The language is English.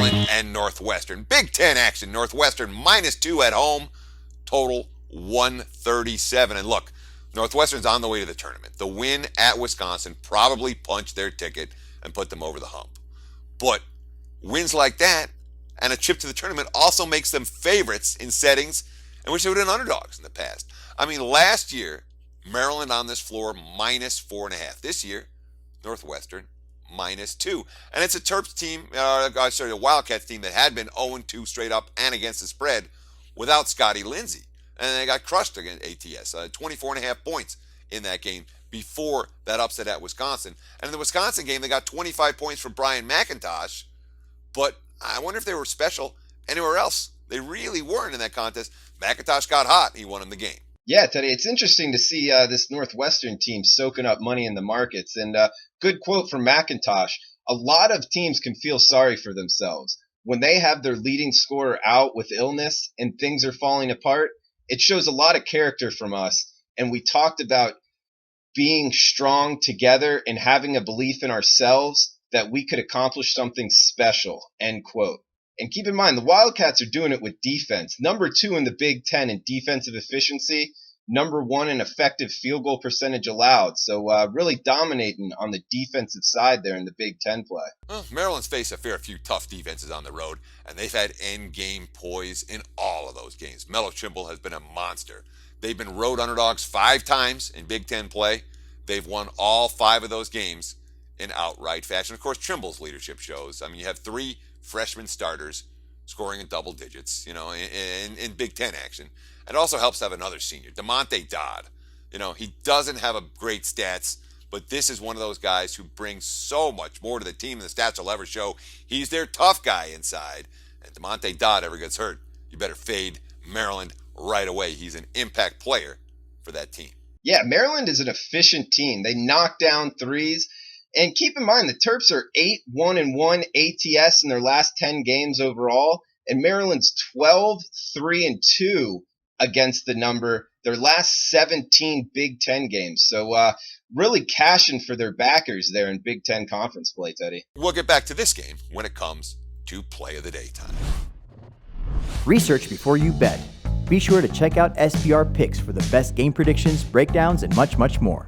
Maryland and Northwestern. Big Ten action. Northwestern -2 at home. Total 137. And look, Northwestern's on the way to the tournament. The win at Wisconsin probably punched their ticket and put them over the hump. But wins like that and a trip to the tournament also makes them favorites in settings in which they would have been underdogs in the past. I mean, last year, Maryland on this floor -4.5. This year, Northwestern -2. And it's a Terps team, a Wildcats team that had been 0-2 straight up and against the spread without Scotty, Lindsay. And they got crushed against ATS, 24.5 points in that game before that upset at Wisconsin. And in the Wisconsin game, they got 25 points from Bryan Mackintosh. But I wonder if they were special anywhere else. They really weren't in that contest. Mackintosh got hot. He won him the game. Yeah, Teddy, it's interesting to see this Northwestern team soaking up money in the markets. And good quote from Mackintosh. A lot of teams can feel sorry for themselves. When they have their leading scorer out with illness and things are falling apart, it shows a lot of character from us. And we talked about being strong together and having a belief in ourselves that we could accomplish something special, end quote. And keep in mind, the Wildcats are doing it with defense. Number 2 in the Big Ten in defensive efficiency. Number 1 in effective field goal percentage allowed. So really dominating on the defensive side there in the Big Ten play. Well, Maryland's faced a fair few tough defenses on the road, and they've had end-game poise in all of those games. Melo Trimble has been a monster. They've been road underdogs 5 times in Big Ten play. They've won all 5 of those games in outright fashion. Of course, Trimble's leadership shows. I mean, you have 3 freshman starters scoring in double digits, in Big Ten action. It also helps to have another senior, DeMonte Dodd. He doesn't have a great stats, but this is one of those guys who brings so much more to the team than the stats will ever show. He's their tough guy inside. And DeMonte Dodd ever gets hurt, you better fade Maryland right away. He's an impact player for that team. Yeah, Maryland is an efficient team. They knock down threes. And keep in mind, the Terps are 8-1-1 ATS in their last 10 games overall. And Maryland's 12-3-2 against the number their last 17 Big Ten games. So really cashing for their backers there in Big Ten conference play, Teddy. We'll get back to this game when it comes to play of the day time. Research before you bet. Be sure to check out SPR Picks for the best game predictions, breakdowns, and much, much more.